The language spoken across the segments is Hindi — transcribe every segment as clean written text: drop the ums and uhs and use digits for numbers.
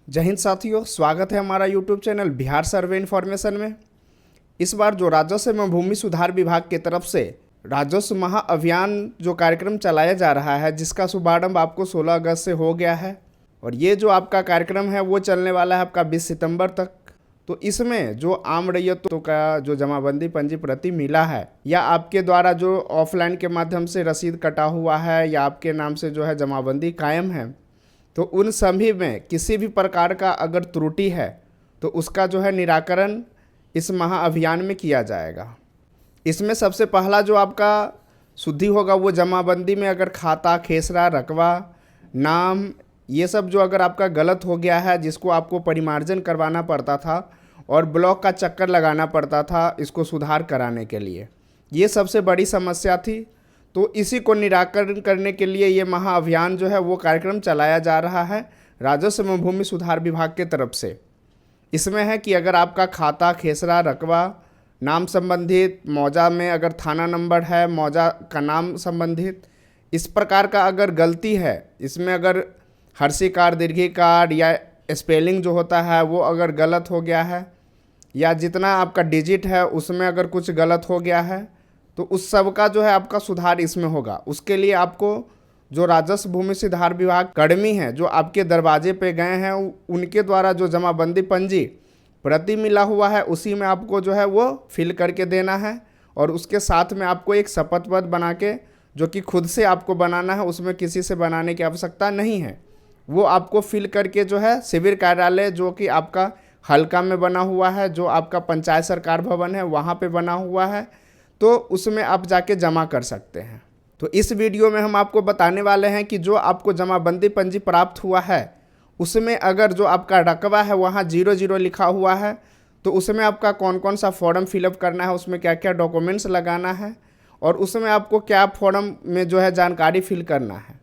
जय हिंद साथियों, स्वागत है हमारा यूट्यूब चैनल बिहार सर्वे इन्फॉर्मेशन में। इस बार जो राजस्व एवं भूमि सुधार विभाग की तरफ से राजस्व महाअभियान जो कार्यक्रम चलाया जा रहा है, जिसका शुभारंभ आपको 16 अगस्त से हो गया है और ये जो आपका कार्यक्रम है वो चलने वाला है आपका 20 सितंबर तक। तो इसमें जो आम रैयतों का जो जमाबंदी पंजी प्रति मिला है या आपके द्वारा जो ऑफलाइन के माध्यम से रसीद कटा हुआ है या आपके नाम से जो है जमाबंदी कायम है, तो उन सभी में किसी भी प्रकार का अगर त्रुटि है तो उसका जो है निराकरण इस महाअभियान में किया जाएगा। इसमें सबसे पहला जो आपका शुद्धि होगा वो जमाबंदी में अगर खाता, खेसरा, रकबा, नाम ये सब जो अगर आपका गलत हो गया है, जिसको आपको परिमार्जन करवाना पड़ता था और ब्लॉक का चक्कर लगाना पड़ता था इसको सुधार कराने के लिए, ये सबसे बड़ी समस्या थी। तो इसी को निराकरण करने के लिए ये महाअभियान जो है वो कार्यक्रम चलाया जा रहा है राजस्व एवं भूमि सुधार विभाग के तरफ से। इसमें है कि अगर आपका खाता, खेसरा, रकबा, नाम संबंधित, मौजा में अगर थाना नंबर है, मौजा का नाम संबंधित, इस प्रकार का अगर गलती है, इसमें अगर हर्षिकार, दीर्घिकार या स्पेलिंग जो होता है वो अगर गलत हो गया है या जितना आपका डिजिट है उसमें अगर कुछ गलत हो गया है, तो उस सब का जो है आपका सुधार इसमें होगा। उसके लिए आपको जो राजस्व भूमि सुधार विभाग कर्मी हैं जो आपके दरवाजे पे गए हैं, उनके द्वारा जो जमाबंदी पंजी प्रति मिला हुआ है उसी में आपको जो है वो फिल करके देना है और उसके साथ में आपको एक शपथ पत्र बना के, जो कि खुद से आपको बनाना है, उसमें किसी से बनाने की आवश्यकता नहीं है, वो आपको फिल करके जो है शिविर कार्यालय जो कि आपका हल्का में बना हुआ है, जो आपका पंचायत सरकार भवन है वहाँ पे बना हुआ है, तो उसमें आप जाके जमा कर सकते हैं। तो इस वीडियो में हम आपको बताने वाले हैं कि जो आपको जमाबंदी पंजी प्राप्त हुआ है उसमें अगर जो आपका रकबा है वहाँ 00 लिखा हुआ है तो उसमें आपका कौन कौन सा फॉर्म फिलअप करना है, उसमें क्या क्या डॉक्यूमेंट्स लगाना है और उसमें आपको क्या फॉर्म में जो है जानकारी फिल करना है।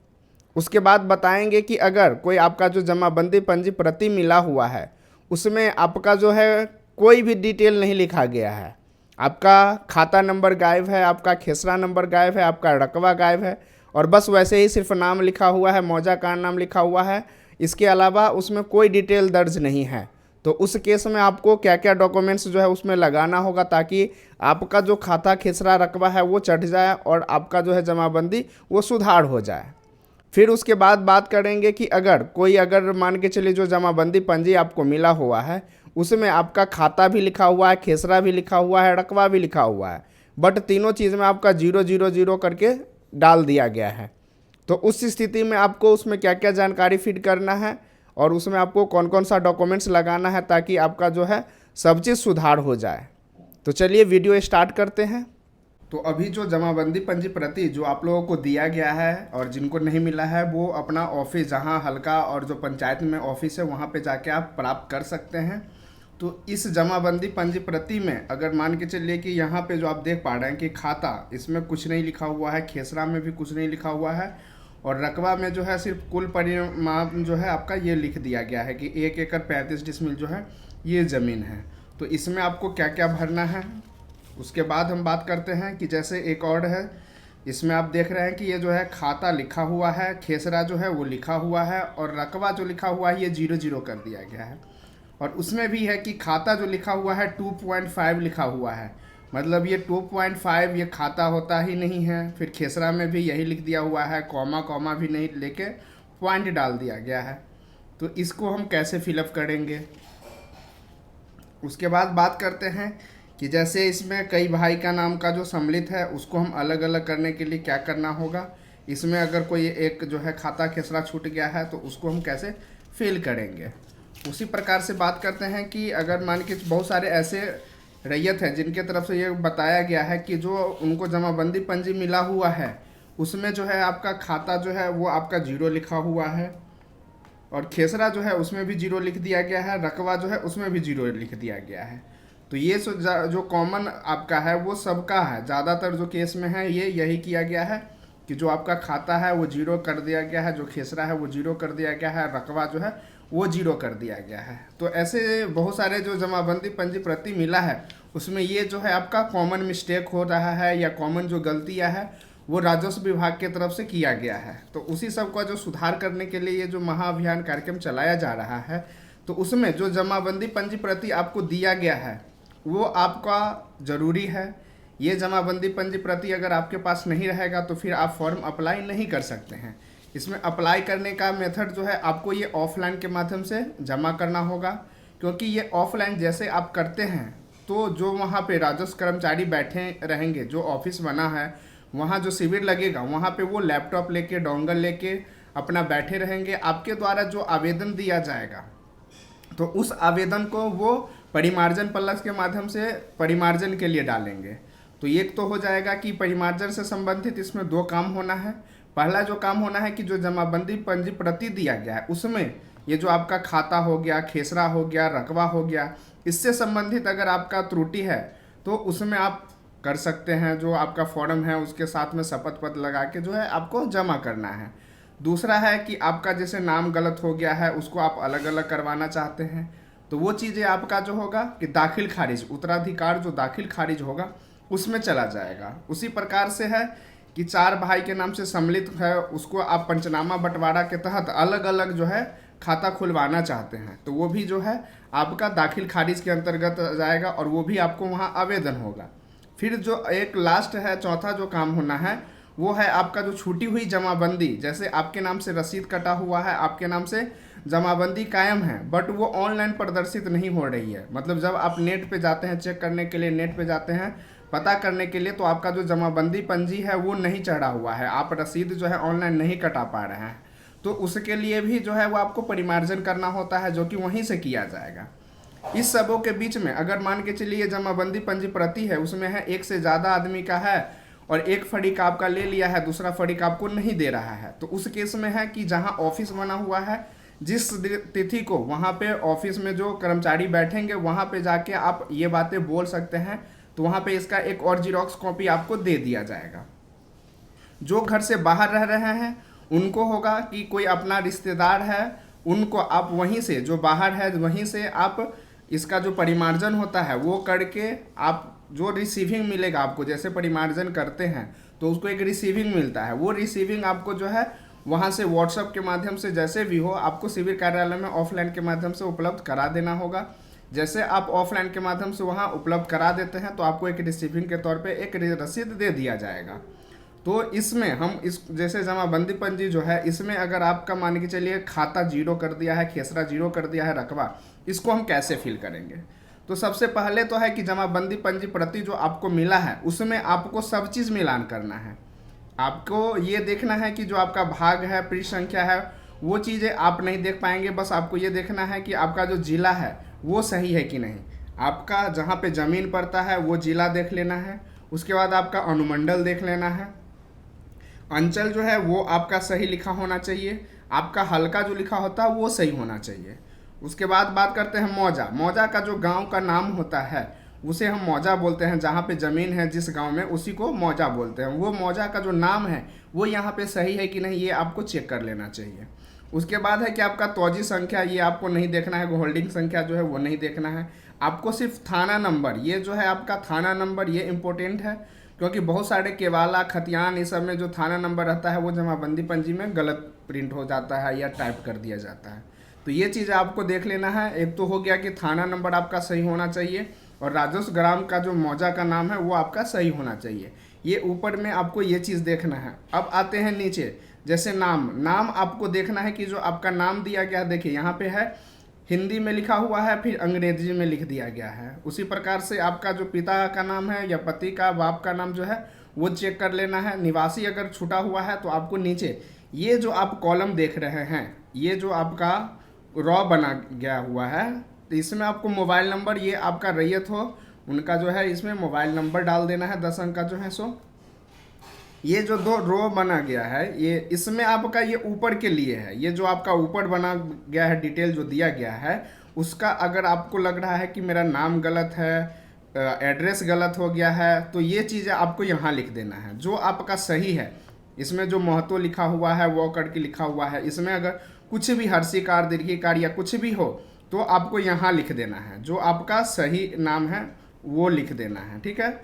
उसके बाद बताएंगे कि अगर कोई आपका जो जमाबंदी पंजी प्रति मिला हुआ है उसमें आपका जो है कोई भी डिटेल नहीं लिखा गया है, आपका खाता नंबर गायब है, आपका खेसरा नंबर गायब है, आपका रकबा गायब है और बस वैसे ही सिर्फ नाम लिखा हुआ है, मौजा का नाम लिखा हुआ है, इसके अलावा उसमें कोई डिटेल दर्ज नहीं है, तो उस केस में आपको क्या क्या डॉक्यूमेंट्स जो है उसमें लगाना होगा ताकि आपका जो खाता, खेसरा, रकबा है वो चढ़ जाए और आपका जो है जमाबंदी वो सुधार हो जाए। फिर उसके बाद बात करेंगे कि अगर मान के चलिए जो जमाबंदी पंजी आपको मिला हुआ है उसमें आपका खाता भी लिखा हुआ है, खेसरा भी लिखा हुआ है, रकबा भी लिखा हुआ है, बट तीनों चीज़ में आपका 000 करके डाल दिया गया है, तो उस स्थिति में आपको उसमें क्या क्या जानकारी फिट करना है और उसमें आपको कौन कौन सा डॉक्यूमेंट्स लगाना है ताकि आपका जो है सब चीज़ सुधार हो जाए। तो चलिए वीडियो स्टार्ट करते हैं। तो अभी जो जमाबंदी पंजी प्रति जो आप लोगों को दिया गया है और जिनको नहीं मिला है वो अपना ऑफिस, जहां हल्का और जो पंचायत में ऑफिस है वहां पे जाके आप प्राप्त कर सकते हैं। तो इस जमाबंदी पंजी प्रति में अगर मान के चलिए कि यहाँ पे जो आप देख पा रहे हैं कि खाता, इसमें कुछ नहीं लिखा हुआ है, खेसरा में भी कुछ नहीं लिखा हुआ है और रकबा में जो है सिर्फ कुल परिमाण जो है आपका ये लिख दिया गया है कि 1 एकड़ 35 डिसमिल जो है ये ज़मीन है। तो इसमें आपको क्या क्या भरना है, उसके बाद हम बात करते हैं कि जैसे एक और है, इसमें आप देख रहे हैं कि ये जो है खाता लिखा हुआ है, खेसरा जो है वो लिखा हुआ है और रकबा जो लिखा हुआ है ये 00 कर दिया गया है और उसमें भी है कि खाता जो लिखा हुआ है 2.5 लिखा हुआ है, मतलब ये 2.5 ये खाता होता ही नहीं है। फिर खेसरा में भी यही लिख दिया हुआ है, कॉमा भी नहीं लेके पॉइंट डाल दिया गया है। तो इसको हम कैसे फिलअप करेंगे, उसके बाद बात करते हैं कि जैसे इसमें कई भाई का नाम का जो सम्मिलित है उसको हम अलग अलग करने के लिए क्या करना होगा, इसमें अगर कोई एक जो है खाता, खेसरा छूट गया है तो उसको हम कैसे फिल करेंगे। उसी प्रकार से बात करते हैं कि अगर मान के बहुत सारे ऐसे रैयत हैं जिनके तरफ से ये बताया गया है कि जो उनको जमाबंदी पंजी मिला हुआ है उसमें जो है आपका खाता जो है वो आपका 0 लिखा हुआ है और खेसरा जो है उसमें भी 0 लिख दिया गया है, रकबा जो है उसमें भी 0 लिख दिया गया है। तो ये जो कॉमन आपका है वो सबका है, ज़्यादातर जो केस में है ये यही किया गया है कि जो आपका खाता है वो 0 कर दिया गया है, जो खेसरा है वो 0 कर दिया गया है, रकबा जो है वो 0 कर दिया गया है। तो ऐसे बहुत सारे जो जमाबंदी पंजी प्रति मिला है उसमें ये जो है आपका कॉमन मिस्टेक हो रहा है या कॉमन जो गलतियाँ है वो राजस्व विभाग की तरफ से किया गया है। तो उसी सब का जो सुधार करने के लिए ये जो महाअभियान कार्यक्रम चलाया जा रहा है, तो उसमें जो जमाबंदी पंजी प्रति आपको दिया गया है वो आपका ज़रूरी है। ये जमाबंदी पंजी प्रति अगर आपके पास नहीं रहेगा तो फिर आप फॉर्म अप्लाई नहीं कर सकते हैं। इसमें अप्लाई करने का मेथड जो है आपको ये ऑफलाइन के माध्यम से जमा करना होगा, क्योंकि ये ऑफलाइन जैसे आप करते हैं तो जो वहाँ पे राजस्व कर्मचारी बैठे रहेंगे, जो ऑफिस बना है वहाँ जो शिविर लगेगा वहाँ पे वो लैपटॉप लेके डोंगल लेके अपना बैठे रहेंगे। आपके द्वारा जो आवेदन दिया जाएगा तो उस आवेदन को वो परिमार्जन प्लस के माध्यम से परिमार्जन के लिए डालेंगे। तो एक तो हो जाएगा कि परिमार्जन से संबंधित इसमें 2 काम होना है। पहला जो काम होना है कि जो जमाबंदी पंजी प्रति दिया गया है उसमें ये जो आपका खाता हो गया, खेसरा हो गया, रकबा हो गया, इससे संबंधित अगर आपका त्रुटि है तो उसमें आप कर सकते हैं। जो आपका फॉर्म है उसके साथ में शपथ पत्र लगा के जो है आपको जमा करना है। दूसरा है कि आपका जैसे नाम गलत हो गया है उसको आप अलग अलग करवाना चाहते हैं तो वो चीज़ें आपका जो होगा कि दाखिल खारिज, उत्तराधिकार जो दाखिल खारिज होगा उसमें चला जाएगा। उसी प्रकार से है कि 4 भाई के नाम से सम्मिलित है उसको आप पंचनामा बंटवारा के तहत अलग अलग जो है खाता खुलवाना चाहते हैं तो वो भी जो है आपका दाखिल खारिज के अंतर्गत जाएगा और वो भी आपको वहाँ आवेदन होगा। फिर जो एक लास्ट है, चौथा जो काम होना है वो है आपका जो छूटी हुई जमाबंदी, जैसे आपके नाम से रसीद कटा हुआ है, आपके नाम से जमाबंदी कायम है बट वो ऑनलाइन प्रदर्शित नहीं हो रही है। मतलब जब आप नेट पे जाते हैं चेक करने के लिए, नेट पे जाते हैं पता करने के लिए, तो आपका जो जमाबंदी पंजी है वो नहीं चढ़ा हुआ है, आप रसीद जो है ऑनलाइन नहीं कटा पा रहे हैं। तो उसके लिए भी जो है वो आपको परिमार्जन करना होता है जो कि वहीं से किया जाएगा। इस सबों के बीच में अगर मान के चलिए जमाबंदी पंजी प्रति है उसमें है 1 से ज़्यादा आदमी का है और एक फरीक आपका ले लिया है, दूसरा फरीक आपको नहीं दे रहा है, तो उस केस में है कि जहां ऑफिस बना हुआ है जिस तिथि को वहां पे ऑफिस में जो कर्मचारी बैठेंगे वहां पे जाके आप ये बातें बोल सकते हैं। तो वहां पे इसका एक और जीरोक्स कॉपी आपको दे दिया जाएगा। जो घर से बाहर रह रहे हैं उनको होगा कि कोई अपना रिश्तेदार है उनको आप वहीं से, जो बाहर है वहीं से आप इसका जो परिमार्जन होता है वो करके आप जो रिसीविंग मिलेगा आपको, जैसे परिमार्जन करते हैं तो उसको एक रिसीविंग मिलता है, वो रिसीविंग आपको जो है वहाँ से व्हाट्सएप के माध्यम से जैसे भी हो आपको शिविर कार्यालय में ऑफलाइन के माध्यम से उपलब्ध करा देना होगा। जैसे आप ऑफलाइन के माध्यम से वहाँ उपलब्ध करा देते हैं तो आपको एक रिसीविंग के तौर पे एक रसीद दे दिया जाएगा। तो इसमें हम इस जैसे जमाबंदी पंजी जो है इसमें अगर आपका मान के चलिए खाता 0 कर दिया है, खेसरा 0 कर दिया है, रकबा, इसको हम कैसे फिल करेंगे? तो सबसे पहले तो है कि जमाबंदी पंजी प्रति जो आपको मिला है उसमें आपको सब चीज़ मिलान करना है। आपको ये देखना है कि जो आपका भाग है, पृष्ठ संख्या है, वो चीज़ें आप नहीं देख पाएंगे। बस आपको ये देखना है कि आपका जो जिला है वो सही है कि नहीं। आपका जहाँ पे ज़मीन पड़ता है वो जिला देख लेना है। उसके बाद आपका अनुमंडल देख लेना है। अंचल जो है वो आपका सही लिखा होना चाहिए। आपका हल्का जो लिखा होता है वो सही होना चाहिए। उसके बाद बात करते हैं मौजा। मौजा का जो गांव का नाम होता है उसे हम मौजा बोलते हैं। जहाँ पे ज़मीन है जिस गांव में उसी को मौजा बोलते हैं। वो मौजा का जो नाम है वो यहाँ पे सही है कि नहीं ये आपको चेक कर लेना चाहिए। उसके बाद है कि आपका तौजी संख्या, ये आपको नहीं देखना है। होल्डिंग संख्या जो है वो नहीं देखना है। आपको सिर्फ थाना नंबर, ये जो है आपका थाना नंबर ये इम्पोर्टेंट है, क्योंकि बहुत सारे केवाला, खतियान, इस सब में जो थाना नंबर रहता है वो जमाबंदी पंजी में गलत प्रिंट हो जाता है या टाइप कर दिया जाता है। तो ये चीज़ आपको देख लेना है। एक तो हो गया कि थाना नंबर आपका सही होना चाहिए और राजस्व ग्राम का जो मौजा का नाम है वो आपका सही होना चाहिए। ये ऊपर में आपको ये चीज़ देखना है। अब आते हैं नीचे, जैसे नाम आपको देखना है कि जो आपका नाम दिया गया, देखिए यहाँ पे है हिंदी में लिखा हुआ है, फिर अंग्रेजी में लिख दिया गया है। उसी प्रकार से आपका जो पिता का नाम है या पति का, बाप का नाम जो है वो चेक कर लेना है। निवासी अगर छूटा हुआ है तो आपको नीचे ये जो आप कॉलम देख रहे हैं, ये जो आपका रॉ बना गया हुआ है, तो इसमें आपको मोबाइल नंबर, ये आपका रैयत हो उनका जो है इसमें मोबाइल नंबर डाल देना है 10 अंक का जो है। सो ये जो 2 रो बना गया है ये, इसमें आपका ये ऊपर के लिए है। ये जो आपका ऊपर बना गया है डिटेल जो दिया गया है उसका अगर आपको लग रहा है कि मेरा नाम गलत है, एड्रेस गलत हो गया है, तो ये चीज़ें आपको यहाँ लिख देना है। जो आपका सही है इसमें जो महत्व लिखा हुआ है वो करके लिखा हुआ है, इसमें अगर कुछ भी हर्षिकार, दीर्घिकार या कुछ भी हो तो आपको यहाँ लिख देना है। जो आपका सही नाम है वो लिख देना है, ठीक है।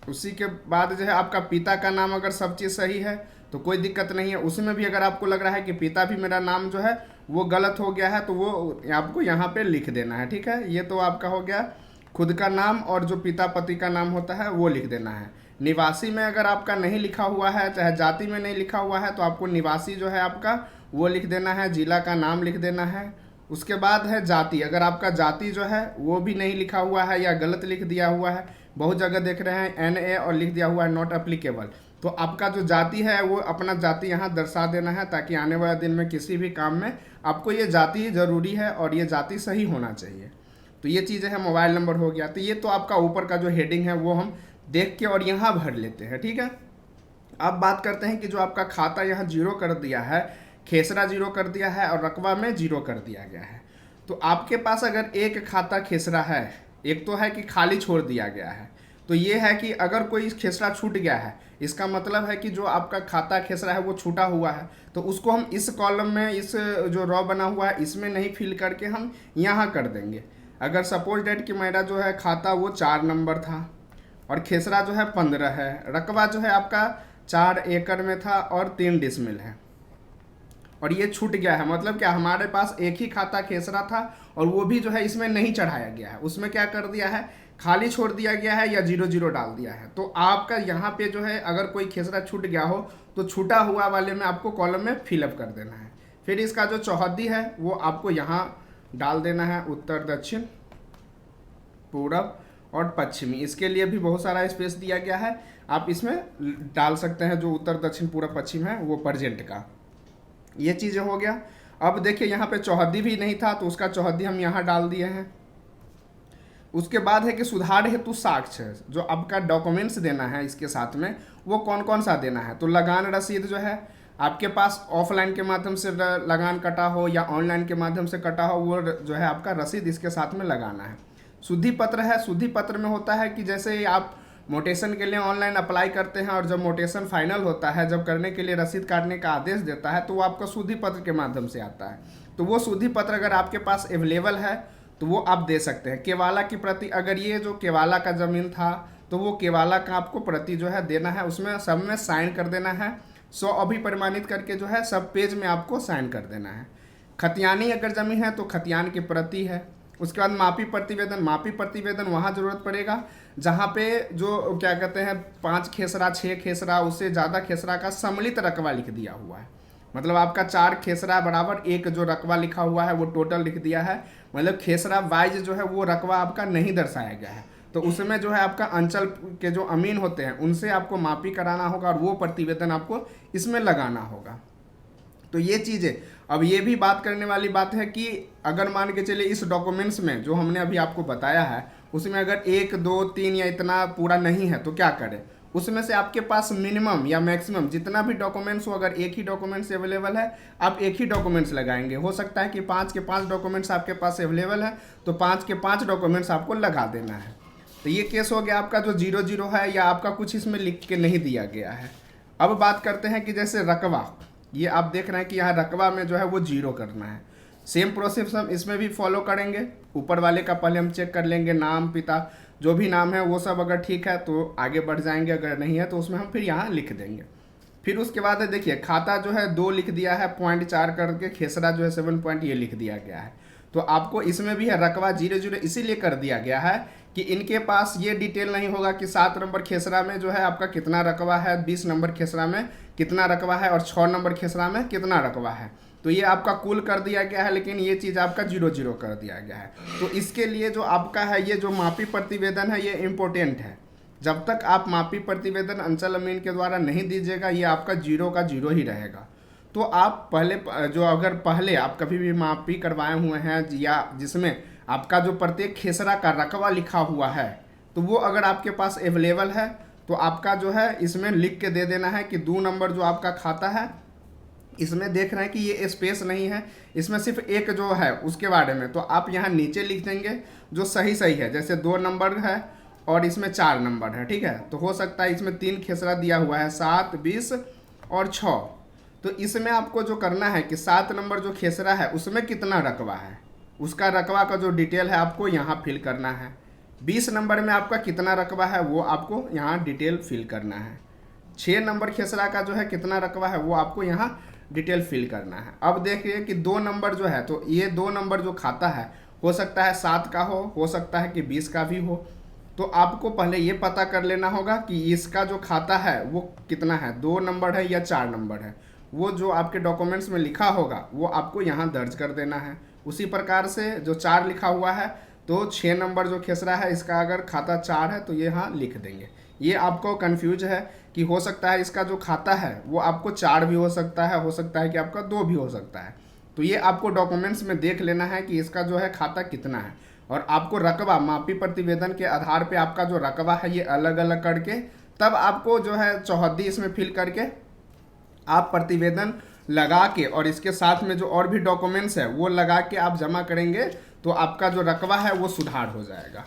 उसी के बाद जो है आपका पिता का नाम अगर सब चीज़ सही है तो कोई दिक्कत नहीं है। उसमें भी अगर आपको लग रहा है कि पिता भी मेरा नाम जो है वो गलत हो गया है तो वो आपको यहाँ पे लिख देना है, ठीक है। ये तो आपका हो गया खुद का नाम, और जो पिता पति का नाम होता है वो लिख देना है। निवासी में अगर आपका नहीं लिखा हुआ है, चाहे जाति में नहीं लिखा हुआ है, तो आपको निवासी जो है आपका वो लिख देना है, जिला का नाम लिख देना है। उसके बाद है जाति, अगर आपका जाति जो है वो भी नहीं लिखा हुआ है या गलत लिख दिया हुआ है, बहुत जगह देख रहे हैं NA और लिख दिया हुआ है नॉट अप्लीकेबल, तो आपका जो जाति है वो अपना जाति यहाँ दर्शा देना है, ताकि आने वाले दिन में किसी भी काम में आपको ये जाति ज़रूरी है और ये जाति सही होना चाहिए। तो ये चीज़ें हैं। मोबाइल नंबर हो गया। तो ये तो आपका ऊपर का जो हेडिंग है वो हम देख के और यहाँ भर लेते हैं, ठीक है। अब बात करते हैं कि जो आपका खाता यहाँ 0 कर दिया है, खेसरा 0 कर दिया है और रकबा में 0 कर दिया गया है। तो आपके पास अगर एक खाता खेसरा है, एक तो है कि खाली छोड़ दिया गया है, तो ये है कि अगर कोई खेसरा छूट गया है, इसका मतलब है कि जो आपका खाता खेसरा है वो छूटा हुआ है, तो उसको हम इस कॉलम में, इस जो रॉ बना हुआ है इसमें नहीं फिल करके हम यहाँ कर देंगे। अगर सपोज डेट कि मेरा जो है खाता वो 4 नंबर था और खेसरा जो है 15 है, रकबा जो है आपका 4 एकड़ में था और 3 डिसमिल है, और ये छूट गया है, मतलब क्या हमारे पास एक ही खाता खेसरा था और वो भी जो है इसमें नहीं चढ़ाया गया है, उसमें क्या कर दिया है, खाली छोड़ दिया गया है या 0 डाल दिया है। तो आपका यहाँ पे जो है अगर कोई खेसरा छूट गया हो तो छूटा हुआ वाले में आपको कॉलम में फिलअप कर देना है। फिर इसका जो चौहद्दी है वो आपको यहाँ डाल देना है, उत्तर दक्षिण पूरब और पश्चिमी। इसके लिए भी बहुत सारा स्पेस दिया गया है, आप इसमें डाल सकते हैं जो उत्तर दक्षिण पूरब पश्चिम है वो प्रेजेंट का। ये चीज़ें हो गया। अब देखिए यहाँ पे चौहद्दी भी नहीं था तो उसका चौहद्दी हम यहाँ डाल दिए हैं। उसके बाद है कि सुधार हेतु साक्ष्य, जो आपका डॉक्यूमेंट्स देना है इसके साथ में, वो कौन कौन सा देना है। तो लगान रसीद जो है आपके पास ऑफलाइन के माध्यम से लगान कटा हो या ऑनलाइन के माध्यम से कटा हो, वो जो है आपका रसीद इसके साथ में लगाना है। शुद्धि पत्र है, शुद्धि पत्र में होता है कि जैसे आप मोटेशन के लिए ऑनलाइन अप्लाई करते हैं और जब मोटेशन फाइनल होता है, जब करने के लिए रसीद काटने का आदेश देता है, तो वो आपका शुद्धि पत्र के माध्यम से आता है। तो वो शुद्धि पत्र अगर आपके पास अवेलेबल है तो वो आप दे सकते हैं। केवाला की प्रति, अगर ये जो केवाला का ज़मीन था तो वो केवाला का आपको प्रति जो है देना है, उसमें सब में साइन कर देना है, 100 अभिप्रमाणित करके जो है सब पेज में आपको साइन कर देना है। खतियानी अगर ज़मीन है तो खतियान की प्रति है। उसके बाद मापी प्रतिवेदन, मापी प्रतिवेदन वहाँ ज़रूरत पड़ेगा जहाँ पे जो क्या कहते हैं 5 खेसरा 6 खेसरा उससे ज़्यादा खेसरा का सम्मिलित रकबा लिख दिया हुआ है, मतलब आपका 4 खेसरा बराबर 1 जो रकबा लिखा हुआ है वो टोटल लिख दिया है, मतलब खेसरा वाइज जो है वो रकबा आपका नहीं दर्शाया गया है। तो उसमें जो है आपका अंचल के जो अमीन होते हैं उनसे आपको मापी कराना होगा और वो प्रतिवेदन आपको इसमें लगाना होगा। तो ये चीज़ें, अब ये भी बात करने वाली बात है कि अगर मान के चलिए इस डॉक्यूमेंट्स में जो हमने अभी आपको बताया है उसमें अगर 1 2 3 या इतना पूरा नहीं है तो क्या करें, उसमें से आपके पास मिनिमम या मैक्सिमम जितना भी डॉक्यूमेंट्स हो, अगर एक ही डॉक्यूमेंट्स अवेलेबल है आप एक ही डॉक्यूमेंट्स लगाएंगे। हो सकता है कि 5 के 5 डॉक्यूमेंट्स आपके पास अवेलेबल है तो 5 के 5 डॉक्यूमेंट्स आपको लगा देना है। तो ये केस हो गया आपका जो 0 है या आपका कुछ इसमें लिख के नहीं दिया गया है। अब बात करते हैं कि जैसे रकबा, ये आप देख रहे हैं कि यहाँ रकबा में जो है वो 0 करना है। सेम प्रोसेस हम इसमें भी फॉलो करेंगे। ऊपर वाले का पहले हम चेक कर लेंगे, नाम पिता जो भी नाम है वो सब अगर ठीक है तो आगे बढ़ जाएंगे, अगर नहीं है तो उसमें हम फिर यहाँ लिख देंगे। फिर उसके बाद देखिए खाता जो है 2 लिख दिया है, 0.4 करके खेसरा जो है 7 पॉइंट ये लिख दिया गया है। तो आपको इसमें भी है रकबा 0 इसीलिए कर दिया गया है कि इनके पास ये डिटेल नहीं होगा कि 7 नंबर खेसरा में जो है आपका कितना रकबा है, 20 नंबर खेसरा में कितना रकबा है और 6 नंबर खेसरा में कितना रकबा है। तो ये आपका कुल कर दिया गया है, लेकिन ये चीज़ आपका 0 कर दिया गया है। तो इसके लिए जो आपका है ये जो मापी प्रतिवेदन है ये इम्पोर्टेंट है। जब तक आप मापी प्रतिवेदन अंचल अमीन के द्वारा नहीं दीजिएगा ये आपका 0 का 0 ही रहेगा। तो आप पहले जो अगर पहले आप कभी भी मापी करवाए हुए हैं या जिसमें आपका जो प्रत्येक खेसरा का रकबा लिखा हुआ है तो वो अगर आपके पास अवेलेबल है तो आपका जो है इसमें लिख के दे देना है कि 2 नंबर जो आपका खाता है इसमें देख रहे हैं कि ये स्पेस नहीं है, इसमें सिर्फ एक जो है उसके बारे में, तो आप यहाँ नीचे लिख देंगे जो सही है। जैसे 2 नंबर है और इसमें 4 नंबर है, ठीक है। तो हो सकता है इसमें 3 खेसरा दिया हुआ है, 7 20 और 6। तो इसमें आपको जो करना है कि 7 नंबर जो खेसरा है उसमें कितना रकबा है, उसका रकबा का जो डिटेल है आपको यहाँ फिल करना है। 20 नंबर में आपका कितना रकबा है वो आपको यहाँ डिटेल फिल करना है, 6 नंबर खेसरा का जो है कितना रकबा है वो आपको यहाँ डिटेल फिल करना है। अब देखिए कि 2 नंबर जो है, तो ये 2 नंबर जो खाता है हो सकता है 7 का हो सकता है कि 20 का भी हो। तो आपको पहले ये पता कर लेना होगा कि इसका जो खाता है वो कितना है, 2 नंबर है या 4 नंबर है। वो जो आपके डॉक्यूमेंट्स में लिखा होगा वो आपको यहाँ दर्ज कर देना है। उसी प्रकार से जो 4 लिखा हुआ है तो 6 नंबर जो खेसरा है इसका अगर खाता 4 है तो ये यहाँ लिख देंगे। ये आपको कंफ्यूज है कि हो सकता है इसका जो खाता है वो आपको 4 भी हो सकता है कि आपका 2 भी हो सकता है। तो ये आपको डॉक्यूमेंट्स में देख लेना है कि इसका जो है खाता कितना है, और आपको रकबा मापी प्रतिवेदन के आधार पे आपका जो रकबा है ये अलग अलग करके तब आपको जो है चौहद्दी इसमें फिल करके आप प्रतिवेदन लगा के और इसके साथ में जो और भी डॉक्यूमेंट्स है वो लगा के आप जमा करेंगे तो आपका जो रकबा है वो सुधार हो जाएगा।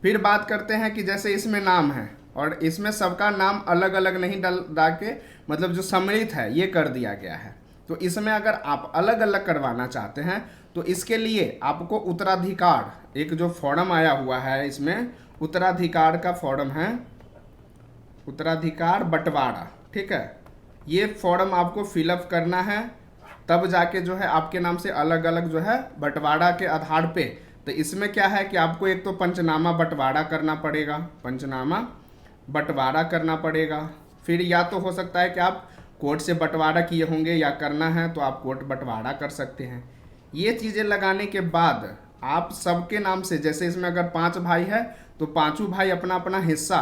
फिर बात करते हैं कि जैसे इसमें नाम है और इसमें सबका नाम अलग अलग नहीं डाल के मतलब जो सम्मिलित है ये कर दिया गया है। तो इसमें अगर आप अलग अलग करवाना चाहते हैं तो इसके लिए आपको उत्तराधिकार, एक जो फॉर्म आया हुआ है इसमें उत्तराधिकार का फॉर्म है, उत्तराधिकार बंटवारा, ठीक है। ये फॉर्म आपको फिलअप करना है, तब जाके जो है आपके नाम से अलग अलग जो है बंटवारा के आधार पे। तो इसमें क्या है कि आपको एक तो पंचनामा बंटवारा करना पड़ेगा, पंचनामा बंटवारा करना पड़ेगा। फिर या तो हो सकता है कि आप कोर्ट से बंटवारा किए होंगे या करना है तो आप कोर्ट बंटवारा कर सकते हैं। ये चीज़ें लगाने के बाद आप सबके नाम से, जैसे इसमें अगर 5 भाई है तो पांचों भाई अपना अपना हिस्सा,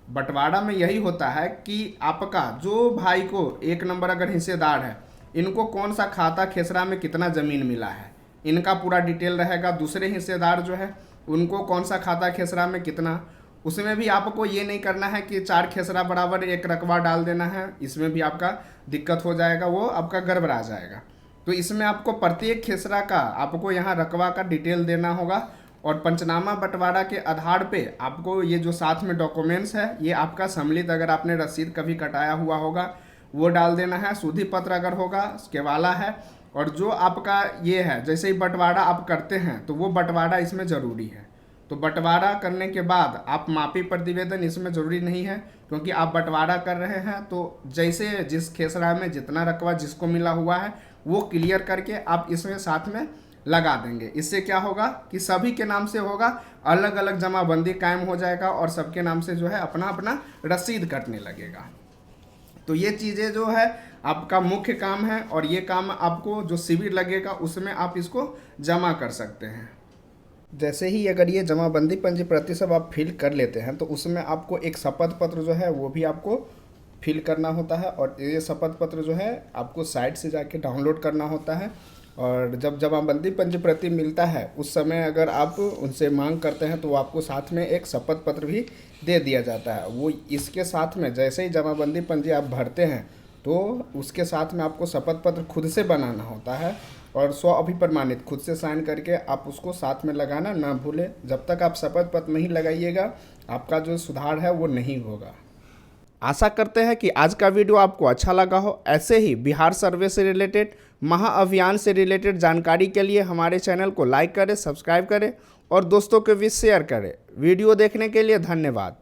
बंटवारा में यही होता है कि आपका जो भाई को 1 नंबर अगर हिस्सेदार है, इनको कौन सा खाता खेसरा में कितना ज़मीन मिला है इनका पूरा डिटेल रहेगा। दूसरे हिस्सेदार जो है उनको कौन सा खाता खेसरा में कितना, उसमें भी आपको ये नहीं करना है कि 4 खेसरा बराबर 1 रकबा डाल देना है, इसमें भी आपका दिक्कत हो जाएगा, वो आपका गड़बड़ा जाएगा। तो इसमें आपको प्रत्येक खेसरा का आपको यहाँ रकबा का डिटेल देना होगा और पंचनामा बंटवारा के आधार पे आपको ये जो साथ में डॉक्यूमेंट्स है ये आपका सम्मिलित, अगर आपने रसीद कभी कटाया हुआ होगा वो डाल देना है, शुद्धि पत्र अगर होगा केवाला है, और जो आपका ये है जैसे ही बंटवारा आप करते हैं तो वो बंटवारा इसमें ज़रूरी है। तो बंटवारा करने के बाद आप मापी प्रतिवेदन इसमें ज़रूरी नहीं है क्योंकि आप बंटवारा कर रहे हैं। तो जैसे जिस खेसरा में जितना रकबा जिसको मिला हुआ है वो क्लियर करके आप इसमें साथ में लगा देंगे। इससे क्या होगा कि सभी के नाम से होगा, अलग अलग जमाबंदी कायम हो जाएगा और सबके नाम से जो है अपना अपना रसीद कटने लगेगा। तो ये चीज़ें जो है आपका मुख्य काम है और ये काम आपको जो शिविर लगेगा उसमें आप इसको जमा कर सकते हैं। जैसे ही अगर ये जमाबंदी पंजी प्रति सब आप फिल कर लेते हैं तो उसमें आपको एक शपथ पत्र जो है वो भी आपको फिल करना होता है, और ये शपथ पत्र जो है आपको साइट से जाके डाउनलोड करना होता है। और जब जमाबंदी पंजी प्रति मिलता है उस समय अगर आप उनसे मांग करते हैं तो वो आपको साथ में एक शपथ पत्र भी दे दिया जाता है। वो इसके साथ में जैसे ही जमाबंदी पंजी आप भरते हैं तो उसके साथ में आपको शपथ पत्र खुद से बनाना होता है और स्व अभिप्रमाणित खुद से साइन करके आप उसको साथ में लगाना ना भूलें। जब तक आप शपथ पत्र नहीं लगाइएगा आपका जो सुधार है वो नहीं होगा। आशा करते हैं कि आज का वीडियो आपको अच्छा लगा हो। ऐसे ही बिहार सर्वे से रिलेटेड, महाअभियान से रिलेटेड जानकारी के लिए हमारे चैनल को लाइक करें, सब्सक्राइब करें और दोस्तों के बीच शेयर करें। वीडियो देखने के लिए धन्यवाद।